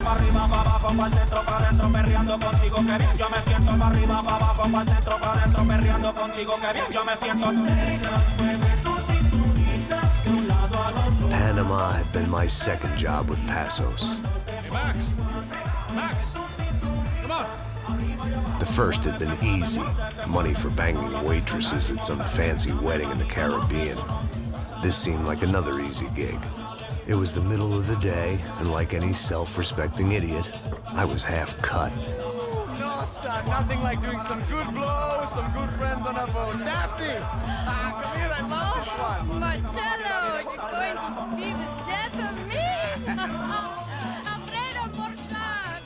pa' arriba, pa' abajo, pa' el centro, pa' adentro, perreando contigo, que bien yo me siento. Pa' arriba, pa' abajo, pa' el centro, pa' adentro, perreando contigo, que bien yo me siento. Panama had been my second job with Passos. Hey, Max! Max! Come on! The first had been easy. Money for banging waitresses at some fancy wedding in the Caribbean. This seemed like another easy gig. It was the middle of the day, and like any self-respecting idiot, I was half cut. No, son, nothing like doing some good blows, some good friends on a boat. Daphne! Come here, I love this one. Marcello, you're going to be the death of me? Afraid of Morshad.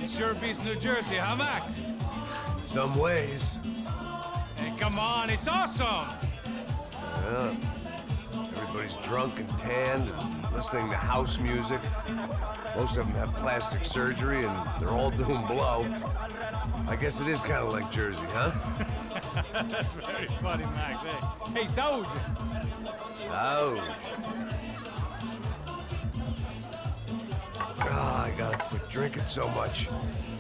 It sure beats New Jersey, huh, Max? Some ways. Hey, come on, it's awesome! Yeah. Everybody's drunk and tanned and listening to house music. Most of them have plastic surgery and they're all doing blow. I guess it is kind of like Jersey, huh? That's very funny, Max. Hey, Saúde! Oh. I gotta quit drinking so much.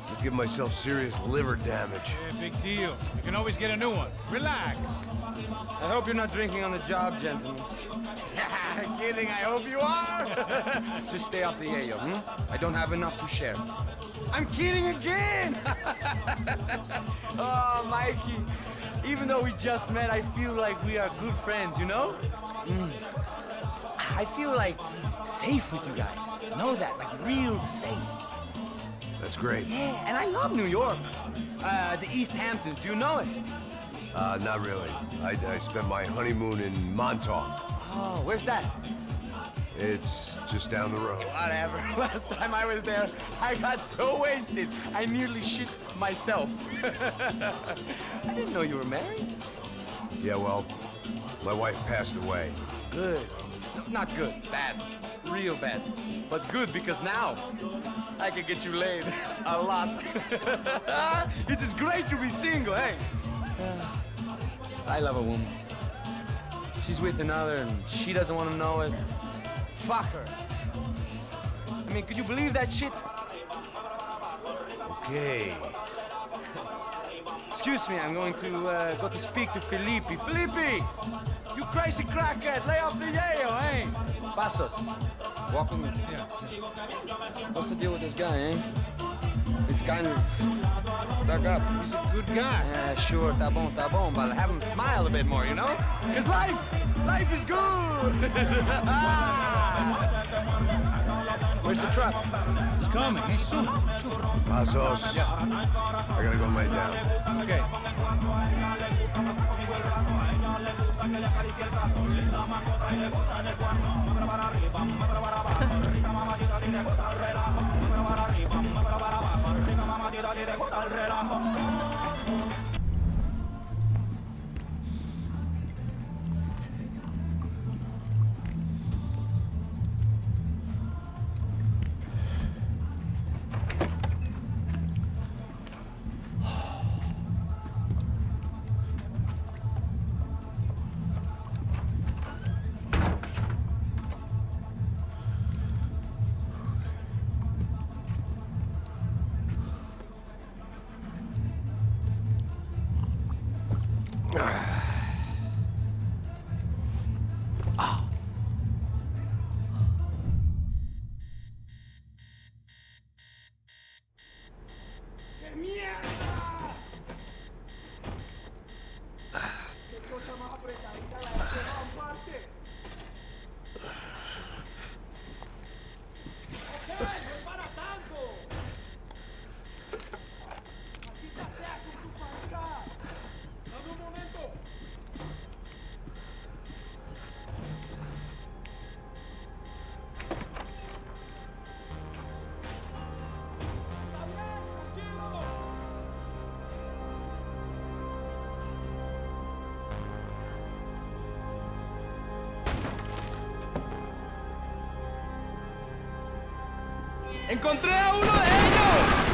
I'll give myself serious liver damage. Yeah, big deal. You can always get a new one. Relax. I hope you're not drinking on the job, gentlemen. Kidding, I hope you are. Just stay off the yayo, I don't have enough to share. I'm kidding again! Oh, Mikey, even though we just met, I feel like we are good friends, you know? I feel like safe with you guys. Know that, like real safe. That's great. Yeah, and I love New York. The East Hamptons, do you know it? Not really. I spent my honeymoon in Montauk. Oh, where's that? It's just down the road. Whatever. Last time I was there, I got so wasted, I nearly shit myself. I didn't know you were married. Yeah, well, my wife passed away. Good. No, not good. Bad. Real bad. But good because now I can get you laid a lot. It is great to be single, hey? I love a woman. She's with another and she doesn't want to know it. Fuck her. I mean, could you believe that shit? Okay. Excuse me, I'm going to go to speak to Felipe. Felipe! You crazy crackhead! Lay off the yayo, eh? Passos. Walk with me. Yeah. What's the deal with this guy, eh? He's kind of stuck up. He's a good guy. Yeah, sure, tá bom, but have him smile a bit more, you know? Cause life is good! Where's the truck? It's coming. Hey, soon. Passos. Yeah. I gotta go lay down. Okay. ¡Encontré a uno de ellos!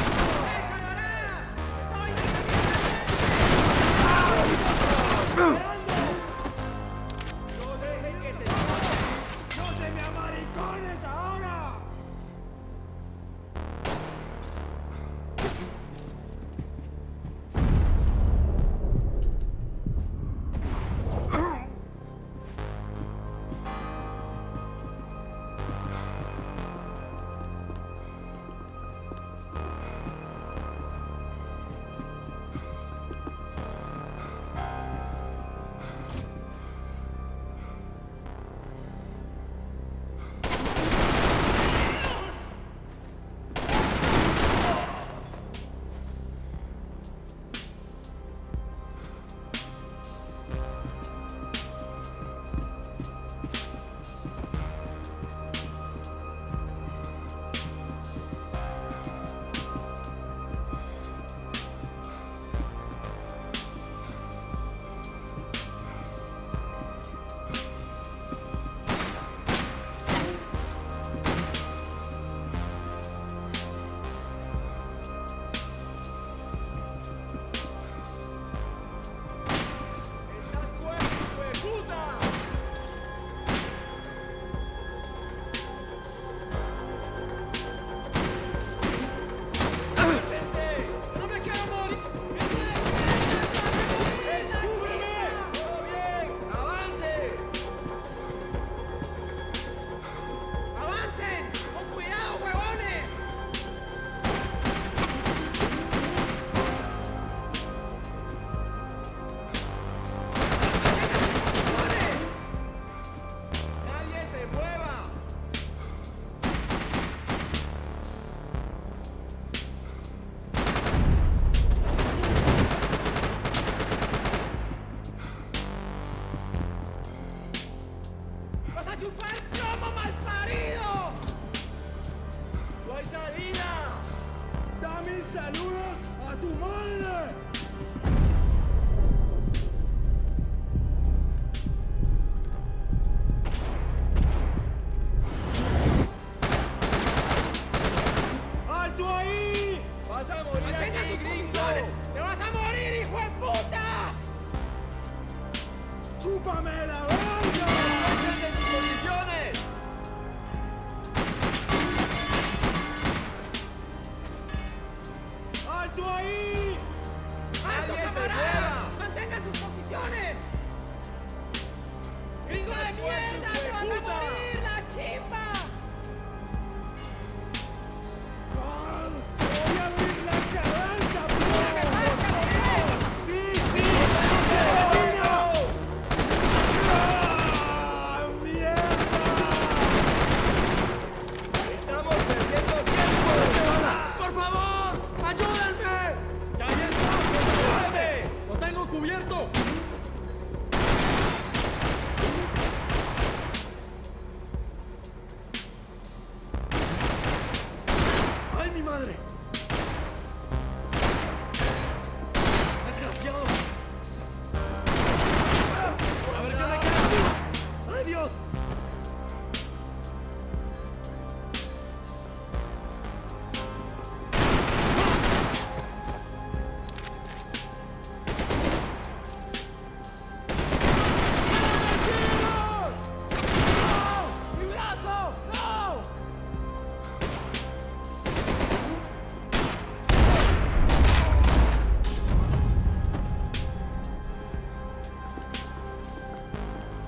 vida! ¡Da mis saludos a tu madre! ¡Alto ahí! ¡Vas a morir aquí, gringo! ¡Te vas a morir, hijo de puta! ¡Chúpame la verga! ¡Mantente en tus posiciones! ¡Alto ahí! ¡Alto, camaradas! ¡Mantengan sus posiciones! ¡Gringo de mierda! ¡Te vas a morir, la chimba! ¡Voy a abrir la cabeza, bro! ¿Qué pasa, bro? ¡Sí, sí! ¡Termino! ¡Ah, mierda! ¡Estamos perdiendo tiempo! ¡Por favor! ¡Ayúdenme! ¡Ya está! ¡Ayúdenme! ¡Lo tengo cubierto! ¡Ay, mi madre! ¡Desgraciado! ¡A ver qué me queda! ¡Ay, Dios! ¡No! ¡Mi brazo! ¡No!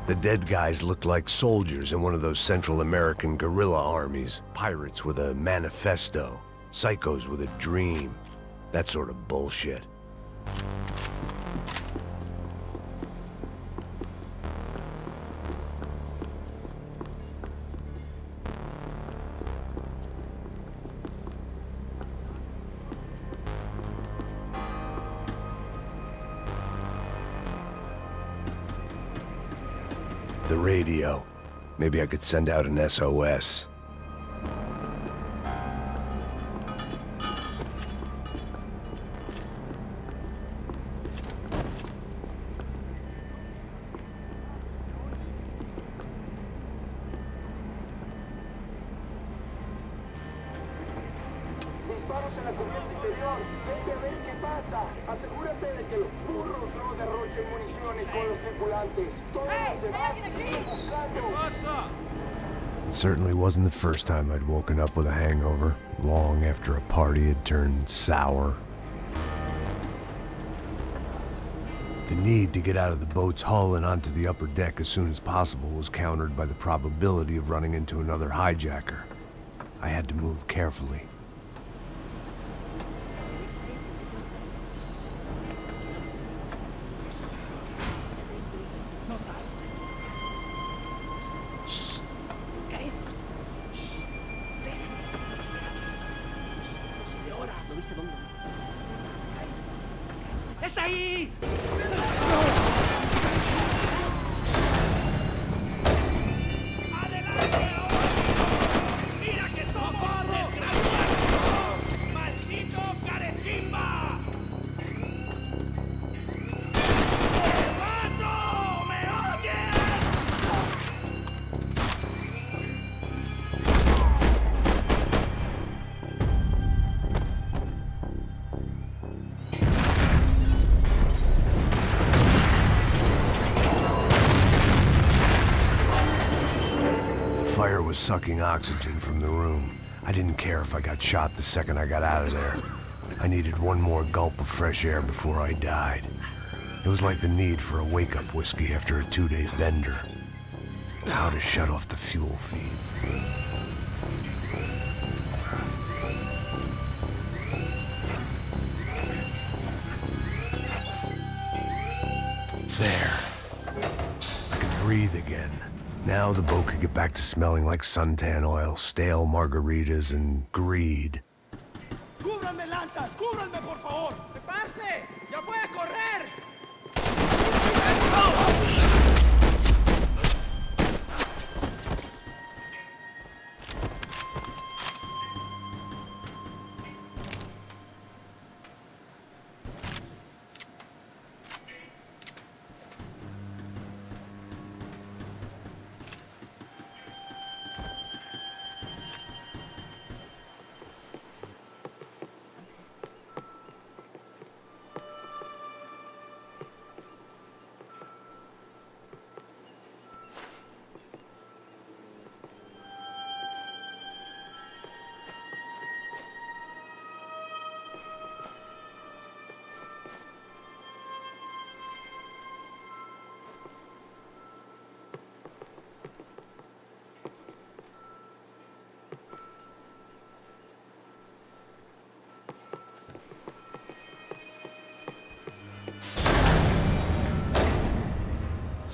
The dead guys looked like soldiers in one of those Central American guerrilla armies. Pirates with a manifesto. Psychos with a dream. That sort of bullshit. The radio. Maybe I could send out an SOS. Disparos en la cubierta inferior. Vete a ver qué pasa. Asegúrate de que los burros no derrochen municiones con los tripulantes. Todos los demás siguen buscando. It certainly wasn't the first time I'd woken up with a hangover, long after a party had turned sour. The need to get out of the boat's hull and onto the upper deck as soon as possible was countered by the probability of running into another hijacker. I had to move carefully. ¡Está ahí! ¡Adelante ahora! ¡Mira que somos desgraciados! ¡Maldito carechimba! ¡Vato! ¿Me oyes? Fire was sucking oxygen from the room. I didn't care if I got shot the second I got out of there. I needed one more gulp of fresh air before I died. It was like the need for a wake-up whiskey after a 2-day bender. How to shut off the fuel feed. There. I could breathe again. Now the boat could get back to smelling like suntan oil, stale margaritas, and greed. ¡Cúbranme, lanzas! ¡Cúbranme, por favor! ¡Preparse! ¡Ya puede correr!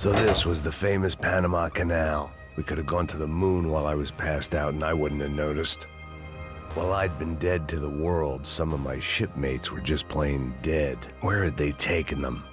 So this was the famous Panama Canal. We could have gone to the moon while I was passed out and I wouldn't have noticed. While I'd been dead to the world, some of my shipmates were just plain dead. Where had they taken them?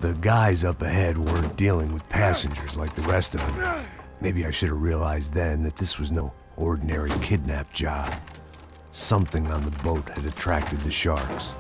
The guys up ahead weren't dealing with passengers like the rest of them. Maybe I should have realized then that this was no ordinary kidnap job. Something on the boat had attracted the sharks.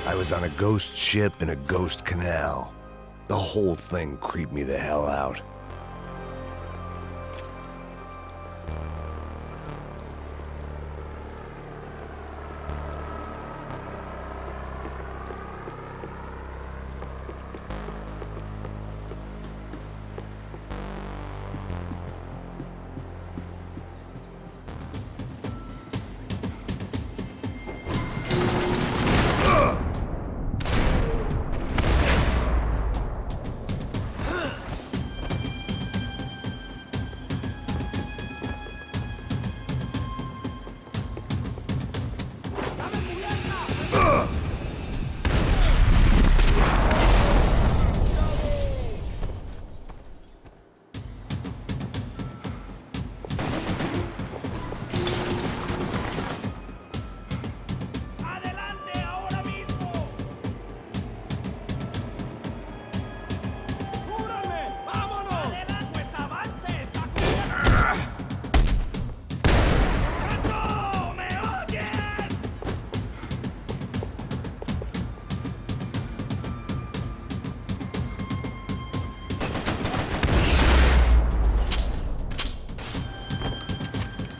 I was on a ghost ship in a ghost canal. The whole thing creeped me the hell out.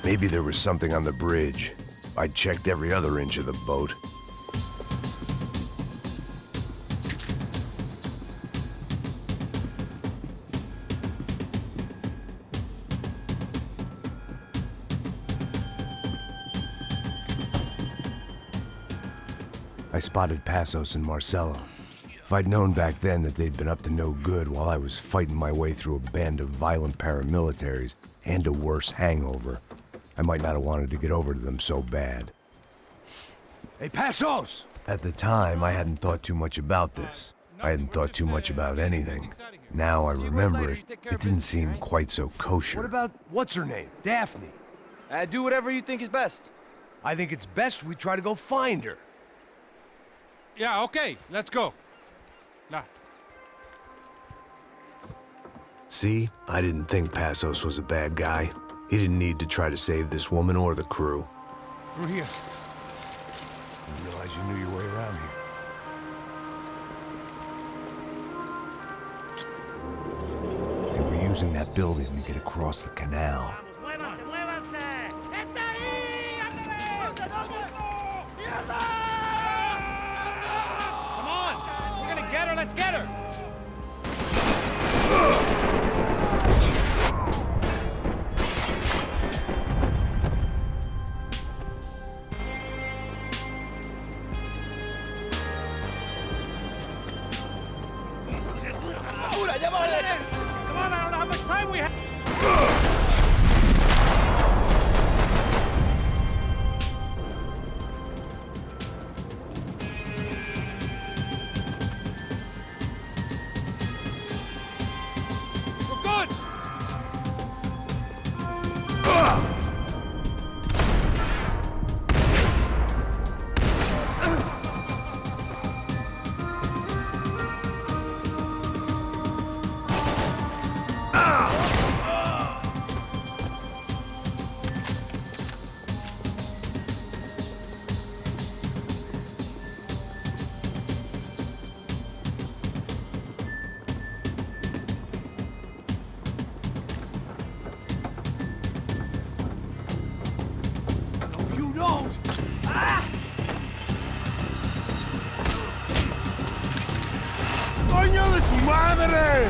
Maybe there was something on the bridge. I checked every other inch of the boat. I spotted Passos and Marcelo. If I'd known back then that they'd been up to no good while I was fighting my way through a band of violent paramilitaries and a worse hangover, I might not have wanted to get over to them so bad. Hey, Passos! At the time, I hadn't thought too much about this. I hadn't thought too much about anything. Now I remember it, it didn't seem quite so kosher. What about, what's her name? Daphne? Do whatever you think is best. I think it's best we try to go find her. Yeah, okay, let's go. Nah. See? I didn't think Passos was a bad guy. He didn't need to try to save this woman or the crew. Through here. Didn't realize you knew your way around here. They were using that building to get across the canal. Get her, let's get her! Come on, I don't know how much time we have! ¡Coño de su madre!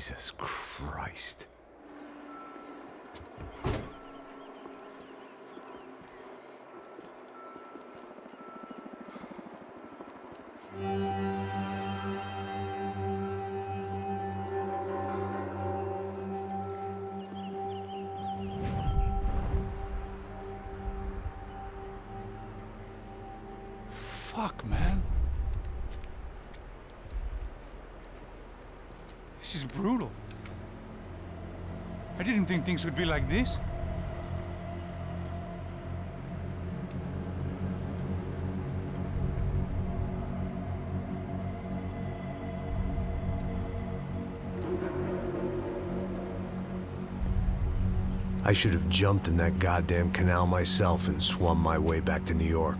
Jesus Christ. Fuck, man. This is brutal. I didn't think things would be like this. I should have jumped in that goddamn canal myself and swum my way back to New York.